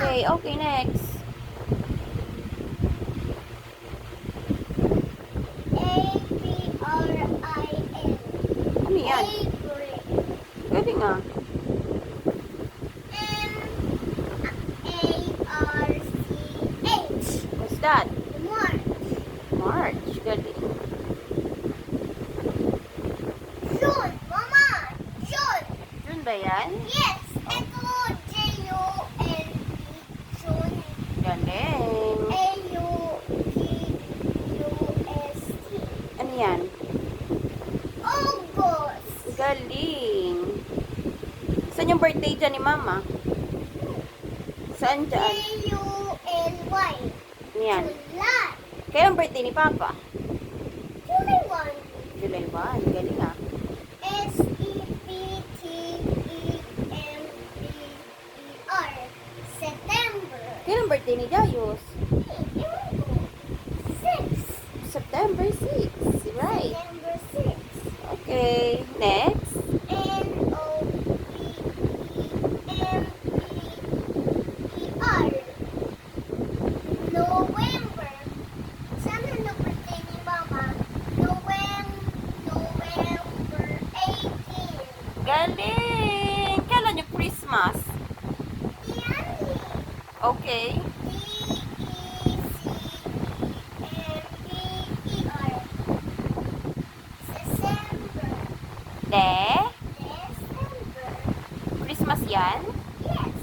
Okay, okay, next. A-P-R-I-N. Ano yan? April. Galing ah. M-A-R-C-H. What's that? March. March. Galing. June. Mama. June. June ba yan? Yes. Ito. J-U-N-E. June. Galing. A-U-G-U-S-T. Ano yan? August. Galing. Saan yung birthday dyan ni Mama? Saan dyan? J-U-L-Y. Ano yan? July. Kailan birthday ni Papa? July 1. July 1. Galing ah. S-E-P-T-E-M-B-E-R. September. Kailan birthday ni Jayus? Ewan ko. 6. September 6. Right. September 6. Okay. Next. N-O-V-E-M-B-E-R. November. Saan ang birthday ni Mama? November 18. Galing! Kailan yung Christmas? Yan eh. Okay. D-E-C-E-M-B-E-R. December. De? December. Christmas yan? Yes.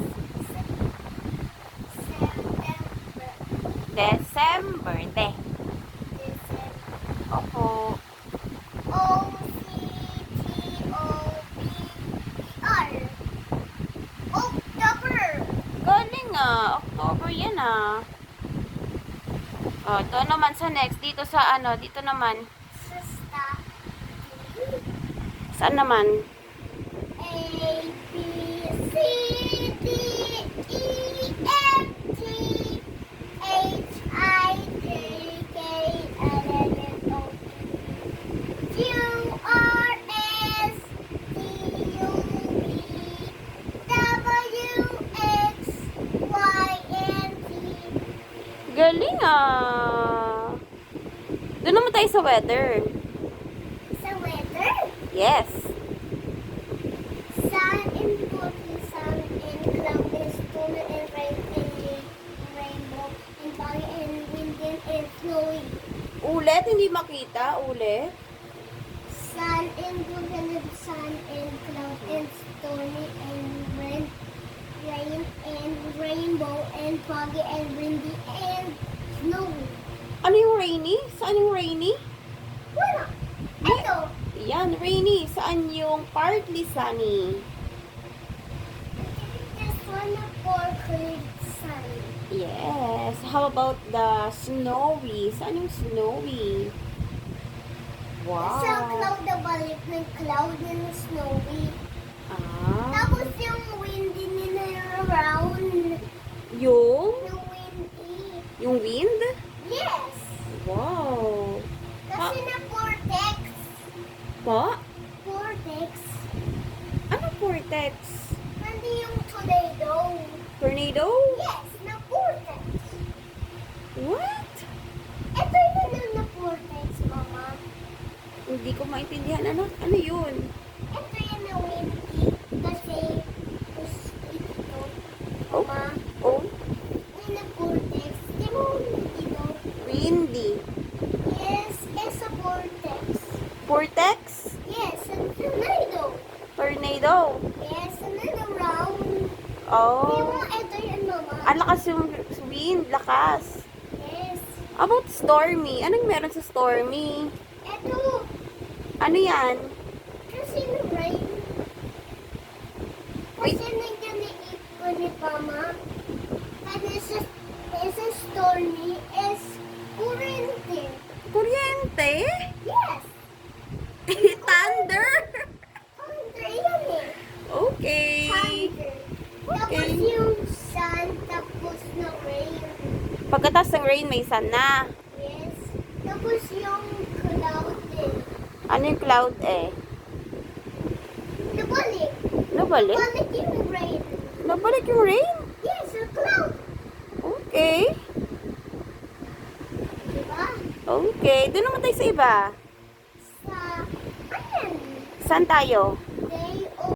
September. December. De. December. Opo. O-C-T-O-B-E-R. October. Galing ah. October yan ah. Oh, ito naman sa next. Dito sa ano, dito naman. Sista. Saan naman? A, B, C, D, E, F, G, H, I, J, K, L, M, N, O, P, Q, R, S, T, U, V, W, X, Y, and Z. Galing ah. Doon naman tayo sa weather. Sa weather, Yes. sun and cloudy, sun and cloudy, storm and rain and rainbow and foggy and windy and snowy. Ulit, hindi makita. Ulit. Sun and golden, sun and cloud and stormy and rain and rainbow and foggy and windy and snowy. Ano yung rainy? Saan yung rainy? Wala. Ito. Yan, rainy. Saan yung partly sunny? This one for clear sun. Yes. How about the snowy? Saan yung snowy? Wow. Sa cloud na balik ng cloud and snowy. Ah. Tapos yung windy nila around Yung? the windy. Yung wind? Yes. Wow. Kasi na vortex. Po? Vortex. Ano vortex? Hindi yung tornado. Tornado? Yes, na vortex. What? Ito yun yung na vortex, Mama. Hindi ko maintindihan. Ano yun? Ito yun na windy. Kasi, ito. Oh. Mama, Oh, yun na vortex. Di mo dito? windy. Yes, it's a vortex. Vortex? Yes, a tornado. Tornado. Yes, another round. Di Oh. mo, ito yun, Mama. Ang lakas yung wind. Lakas. Yes. How about stormy? Anong meron sa stormy? Ito. Ano yan? Kasi na rain. Wait. Kasi nandiyan na ipon ni Mama. Kasi sa stormy is kurente. Kuryente? Yes. Thunder? Thunder yan eh. Okay. Thunder. Tapos yung sun, tapos na rain. Pagkatapos ng rain, may sun na. Yes. Tapos yung cloud din. Ano yung cloud eh? Nabalik. Nabalik? Nabalik yung rain. Nabalik yung rain? Yes, a cloud Okay. Diba? Okay. Doon naman tayo sa iba. Sa, ayan. Saan tayo?